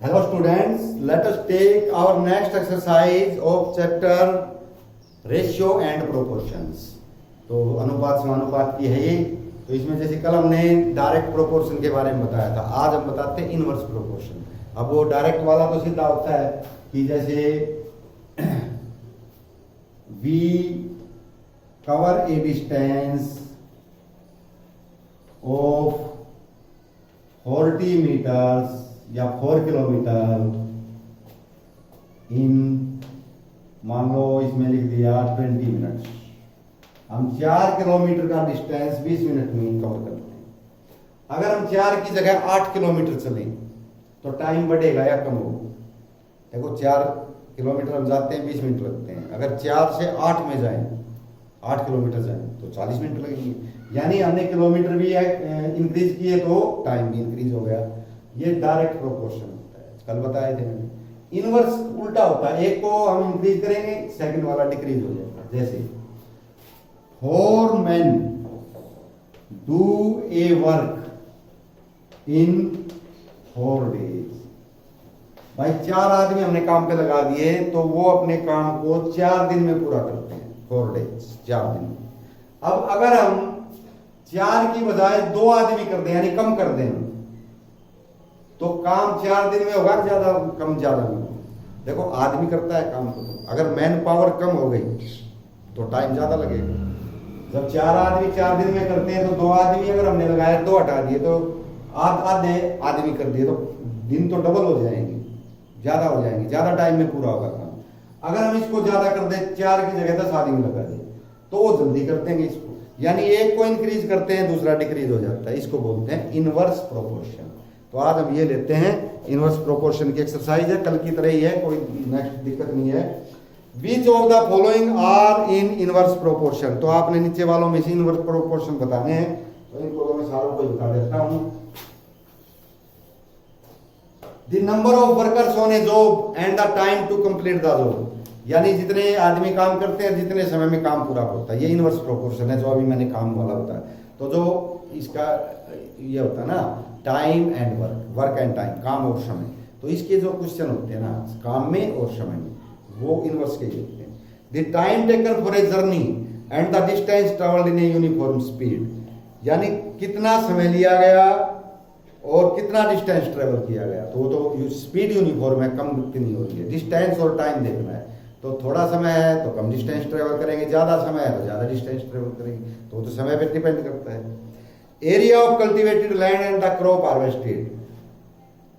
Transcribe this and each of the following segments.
Hello students, let us take our next exercise of chapter ratio and proportions. तो अनुपात समानुपात की है ये। तो इसमें जैसे कल हमने डायरेक्ट प्रोपोर्शन के बारे में बताया था, आज हम बताते हैं इनवर्स प्रोपोर्शन। अब वो डायरेक्ट वाला तो सीधा होता है कि जैसे we cover a distance of 40 meters या 4 किलोमीटर इन, मान लो इसमें लिख दिया 20 मिनट। हम 4 किलोमीटर का डिस्टेंस 20 मिनट में कवर करते हैं। अगर हम 4 की जगह 8 किलोमीटर चलें तो टाइम बढ़ेगा या कम होगा? देखो 4 किलोमीटर हम जाते हैं 20 मिनट लगते हैं, अगर 4 से 8 में जाएं, 8 किलोमीटर जाएं तो 40 मिनट लगेंगे। यानी हमने किलोमीटर भी इंक्रीज किए तो टाइम भी इंक्रीज हो गया। ये डायरेक्ट प्रोपोर्शन होता है, कल बताए थे मैंने। इनवर्स उल्टा होता है, एक को हम इंक्रीज करेंगे, सेकंड वाला डिक्रीज हो जाएगा। जैसे 4 men do a work in 4 days। भाई 4 आदमी हमने काम पे लगा दिए तो वो अपने काम को 4 दिन में पूरा करते हैं। 4 days, 4 दिन में। अब अगर हम 4 की बजाय 2 आदमी कर दें, यानी कम कर दें, तो काम 4 दिन में होगा, ज्यादा कम ज्यादा में। देखो आदमी करता है काम को, अगर मैन पावर कम हो गई तो टाइम ज्यादा लगेगा। जब 4 आदमी 4 दिन में करते हैं तो 2 आदमी अगर हमने लगाया, 2 हटा दिए तो आधे आदमी कर दिए तो दिन तो डबल हो जाएंगे, ज्यादा हो जाएंगे, ज्यादा टाइम में पूरा होगा काम। अगर हम इसको ज्यादा कर दे, 4 की जगह 10 आदमी लगा दे तो वो जल्दी कर देंगे इसको। यानी एक को इंक्रीज करते हैं, दूसरा डिक्रीज हो जाता है। इसको बोलते हैं इनवर्स प्रोपोर्शन। तो आज हम ये लेते हैं इनवर्स प्रोपोर्शन की एक्सरसाइज है, कल की तरह ही है, कोई नेक्स्ट दिक्कत नहीं है। Which of the following are in inverse proportion. तो आपने नीचे वालों में से इनवर्स प्रोपोर्शन बताने हैं, तो इनको तो मैं सारों को बता देता हूं। The number of workers on a job and the time to complete the job. यानी जितने आदमी काम करते हैं, जितने समय में काम पूरा होता है, ये इनवर्स प्रोपोर्शन है जो अभी मैंने काम वाला बताया। तो जो इसका ये होता है ना, time and work, work and time, काम और समय, तो इसके जो क्वेश्चन होते हैं ना काम में और समय में, वो इनवर्स के होते हैं। The time taken for a journey and the distance travelled in a uniform speed. यानी कितना समय लिया गया और कितना डिस्टेंस ट्रेवल किया गया, तो वो तो स्पीड यूनिफॉर्म है, कम कितनी हो रही है। डिस्टेंस और टाइम देखना है, तो थोड़ा समय है तो कम डिस्टेंस ट्रेवल करेंगे, ज्यादा समय है तो ज्यादा डिस्टेंस ट्रेवल करेंगे, तो वो तो समय पे डिपेंड करता है। Area of cultivated land and the crop harvested.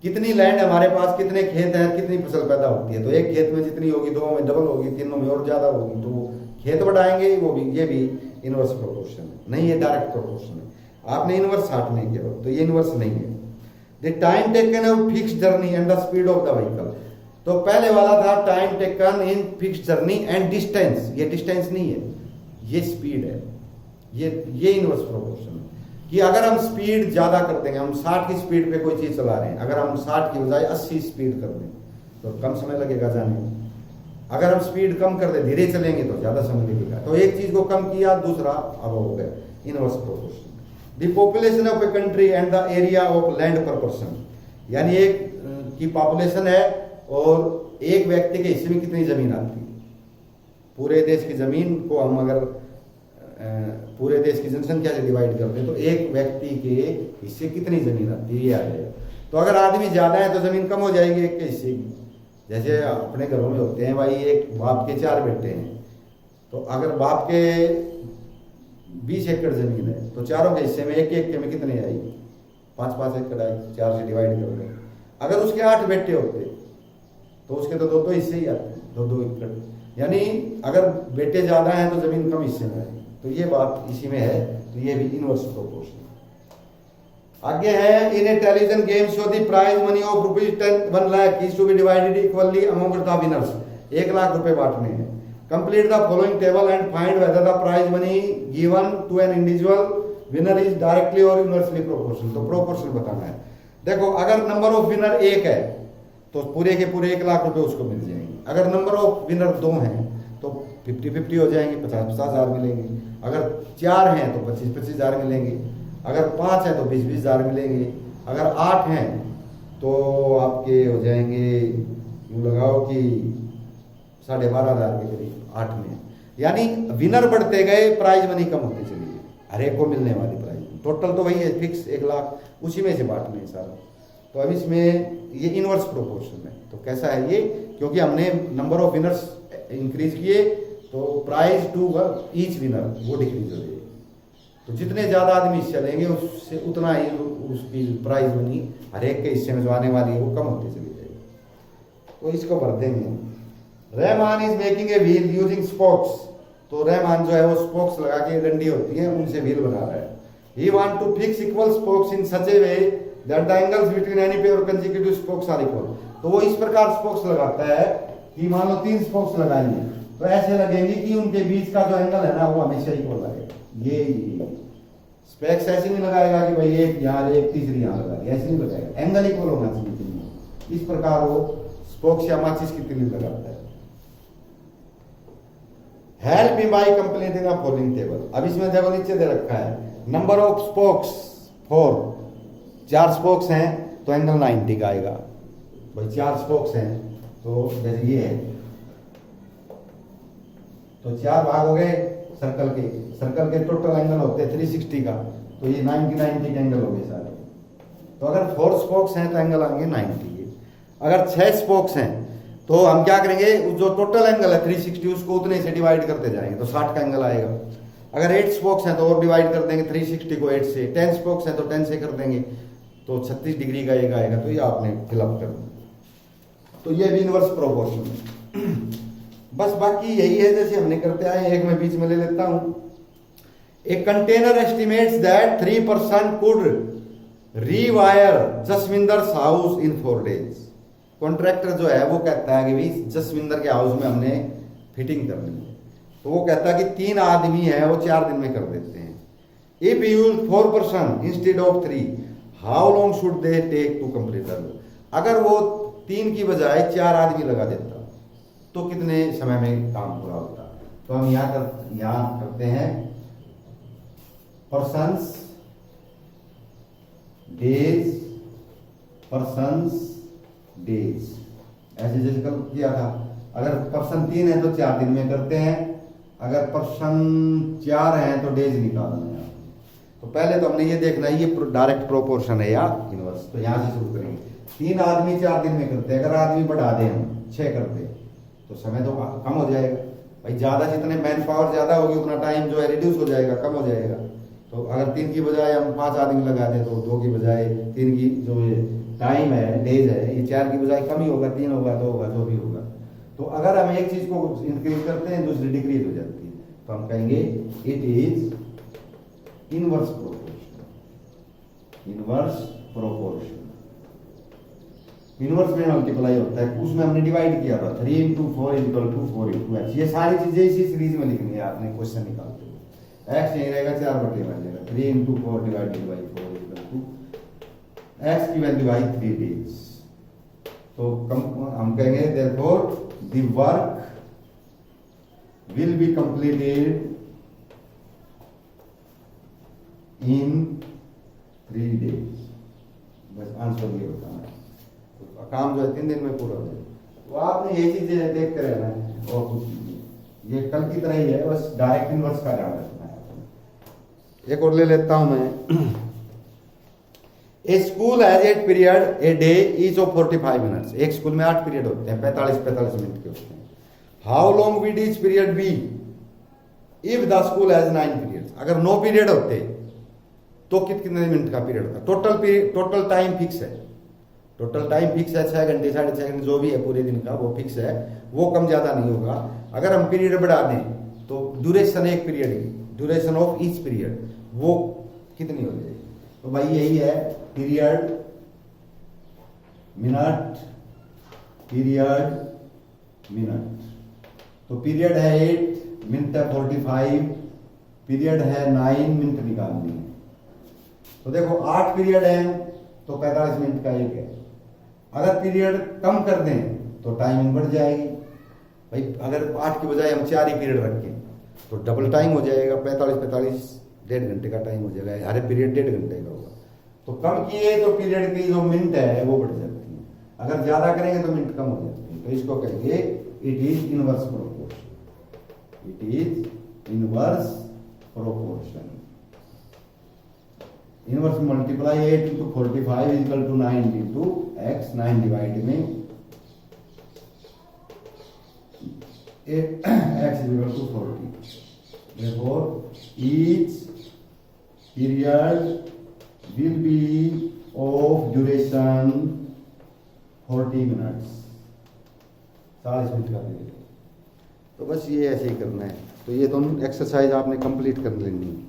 कितनी लैंड हमारे पास, कितने खेत हैं, कितनी फसल पैदा होती है, तो एक खेत में जितनी होगी 2 में डबल होगी, 3 में और ज्यादा होगी, तो खेत बढ़ाएंगे, वो भी, ये भी इनवर्स प्रोपोर्शन है। नहीं, ये डायरेक्ट प्रोपोर्शन है। आपने इनवर्स हटाने केवल, तो ये इनवर्स नहीं है। The time taken of fix journey and the speed of the vehicle. तो पहले वाला था time taken in fix journey and distance, ये डिस्टेंस नहीं है, ये स्पीड है। ये इनवर्स प्रोपोर्शन है कि अगर हम स्पीड ज्यादा कर देंगे, हम 60 की स्पीड पे कोई चीज चला रहे हैं, अगर हम 60 की बजाय 80 स्पीड कर दें तो कम समय लगेगा जाने में। अगर हम स्पीड कम कर दें, धीरे चलेंगे तो ज्यादा समय लगेगा। तो एक चीज को कम किया, दूसरा अब हो गया inverse proportion. The population of a country and the area of land पर पर्सन। यानी एक की पॉपुलेशन है और एक व्यक्ति के हिस्से में कितनी जमीन आती है। पूरे देश की जमीन को हम अगर पूरे देश की जनसंख्या से डिवाइड करते हैं तो एक व्यक्ति के हिस्से कितनी जमीन आती है, ये आ जाएगा। तो अगर आदमी ज्यादा है तो जमीन कम हो जाएगी एक के हिस्से की। जैसे अपने घरों में होते हैं भाई, एक बाप के 4 बेटे हैं, तो अगर बाप के 20 एकड़ जमीन है तो चारों के हिस्से में एक एक में कितने आएगी, 5-5 एकड़ आएगी, 4 से डिवाइड कर दें। अगर उसके 8 बेटे होते तो उसके तो 2-2 हिस्से ही आते, 2-2 एकड़। यानी अगर बेटे ज्यादा हैं तो जमीन कम हिस्से में आएगी। तो ये बात इसी में है, तो ये भी इनवर्स प्रोपोर्शन। आगे है, in a television game show the prize money of ₹1 lakh is to be divided equally among the winners. 1 lakh रुपए बांटने हैं। Complete the following table and find whether the prize money given to an individual winner is directly और inversely proportional. तो proportional बताना है। देखो अगर number of winner 1 है तो पूरे के पूरे 1 लाख रुपए उसको मिल जाएंगे। अगर नंबर ऑफ विनर 2 हैं तो 50-50 हो जाएंगे, 50-50 हजार मिलेंगे। अगर 4 हैं तो 25-25 हजार मिलेंगे। अगर 5 हैं तो 20-20 हजार मिलेंगे। अगर 8 हैं तो आपके हो जाएंगे, यूँ लगाओ कि 12,500 के करीब 8 में। यानी विनर बढ़ते गए, प्राइज मनी कम होती चली गई, हर एक को मिलने वाली प्राइज। टोटल तो वही है फिक्स 1 लाख, उसी में से बांटने हैं सारा। तो अब इसमें ये इनवर्स प्रोपोर्शन है। तो कैसा है ये, क्योंकि हमने नंबर ऑफ विनर्स इंक्रीज किए तो प्राइज टू ईच विनर वो डिक्रीज हो जाएगी। तो जितने ज़्यादा आदमी हिस्सा लेंगे उससे उतना ही उसकी प्राइज मनी हर एक के हिस्से में जो आने वाली है वो कम होती चली जाएगी। तो इसको भर देंगे। Rahman is making a wheel using spokes. तो रहमान जो है वो स्पोक्स लगा के, डंडी होती है उनसे व्हील बना रहा है। He want to fix equal spokes in such a way that the angles between any pair of consecutive spokes are equal. तो वो इस प्रकार स्पोक्स लगाता है कि मान लो 3 स्पोक्स लगाएंगे तो ऐसे लगेंगे कि उनके बीच का जो एंगल है ना वो हमेशा इक्वल लगेगा। ये स्पेक्स ऐसे नहीं लगाएगा कि भाई एक यहाँ एक तीसरी यहाँ लगा दी, ऐसे नहीं लगाएगा, एंगल इक्वल होना चाहिए। इस प्रकार वो स्पोक्स या माचिस की तीली लगाता है। हेल्प मी बाय कंप्लीटिंग अ फॉलोइंग टेबल। अब इसमें देखो नीचे दे रखा है नंबर ऑफ स्पोक्स 4, 4 स्पोक्स हैं तो एंगल 90 का आएगा। भाई 4 स्पोक्स हैं तो जैसे ये है तो 4 भाग हो गए सर्कल के टोटल एंगल होते हैं 360 का, तो ये 90 के एंगल हो गए सारे। तो अगर 4 स्पोक्स हैं तो एंगल आएंगे 90। अगर 6 स्पोक्स हैं तो हम क्या करेंगे, जो टोटल एंगल है 360 उसको उतने से डिवाइड करते जाएंगे तो 60 का एंगल आएगा। अगर 8 स्पोक्स हैं तो और डिवाइड कर देंगे 360 को 8 से। 10 स्पोक्स हैं तो 10 से कर देंगे तो 36 डिग्री का एक आएगा। तो ये आपने फिलअप कर दिया। तो ये भी इनवर्स प्रोपोर्शन है। बस बाकी यही है जैसे हमने करते आए। एक मैं बीच में ले लेता हूं। A container estimates that 3% could rewire Jasvinder's house in 4 days। Contractor जो है वो कहता है कि भाई जसविंदर के हाउस में हमने फिटिंग करनी है, तो वो कहता है कि 3 आदमी है वो 4 दिन में कर देते हैं। If use 4% instead of 3, how long should they take to complete. अगर वो 3 की बजाय 4 आदमी लगा देता तो कितने समय में काम पूरा होता। तो हम यहाँ करते हैं पर्सन्स डेज, ऐसे जैसे कल किया था। अगर पर्सन 3 है तो 4 दिन में करते हैं, अगर पर्सन 4 है तो डेज निकालना है। तो पहले तो हमने ये देखना है ये डायरेक्ट प्रोपोर्शन है या इनवर्स। तो यहाँ से शुरू करेंगे। 3 आदमी 4 दिन में करते हैं, अगर आदमी बढ़ा दें हम 6 करते तो समय तो कम हो जाएगा। भाई ज्यादा जितने मैन पावर ज्यादा होगी उतना टाइम जो है रिड्यूस हो जाएगा, कम हो जाएगा। तो अगर 3 की बजाय हम 5 आदमी लगा दें तो 2 की बजाय 3 की जो ये टाइम है डेज है ये 4 की बजाय कम ही होगा, 3 होगा, 2 होगा, जो भी होगा। तो अगर हम एक चीज को इंक्रीज करते हैं दूसरी डिक्रीज हो जाती है, तो हम कहेंगे it is inverse proportion. Inverse में मल्टीप्लाई होता है, उसमें हमने डिवाइड किया था 3 into 4 = 4 into x। ये सारी चीजें इसी सीरीज में लिखनी है आपने क्वेश्चन निकालते हुए। x यही रहेगा 4/4 3 into 4 divided by 4 = x की वैल्यू आई 3 days। तो हम कहेंगे therefore the work will be completed in 3 days। बस आंसर ये होता है। तो काम जो है 3 दिन में पूरा हो जाए। तो आपने ये चीजें देख कर रहना है और कुछ नहीं। ये कल की तरह ही है, बस डायरेक्ट इनवर्स का ध्यान रखना है। एक और ले लेता हूं मैं। A school has 8 period a day each of 45 minutes. एक स्कूल में 8 पीरियड होते हैं, 45 मिनट के होते हैं। How long would each period be if the school has 9 periods. अगर 9 पीरियड होते तो कितने मिनट का पीरियड था। टोटल टाइम फिक्स है। टोटल टाइम फिक्स है 6 घंटे 6.5 घंटे जो भी है पूरे दिन का वो फिक्स है, वो कम ज्यादा नहीं होगा। अगर हम पीरियड बढ़ा दें तो ड्यूरेशन एक पीरियड की, ड्यूरेशन ऑफ ईच पीरियड वो कितनी हो जाएगी। तो भाई यही है पीरियड मिनट, तो पीरियड है 8, मिनट है 45, पीरियड है 9, मिनट निकालनी है। तो देखो 8 पीरियड है तो 45 मिनट का एक है। अगर पीरियड कम कर दें तो टाइमिंग बढ़ जाएगी। भाई अगर 8 की बजाय हम 4 ही पीरियड रखें तो डबल टाइम हो जाएगा, 45 1.5 घंटे का टाइम हो जाएगा। हर पीरियड 1.5 घंटे का होगा। तो कम किए तो पीरियड की जो मिनट है वो बढ़ जाती है। अगर ज्यादा करेंगे तो मिनट कम हो जाते हैं, तो इसको कहेंगे it is inverse proportion, it is inverse proportion. Inverse multiply 8 into 45 equal to 9 into x, 9 divide में x is equal to 40. Therefore, each period will be of duration 40 minutes. 40 minute का पीरियड। तो बस ये ऐसे ही करना है। तो ये दोनों एक्सरसाइज आपने कंप्लीट कर लेनी है।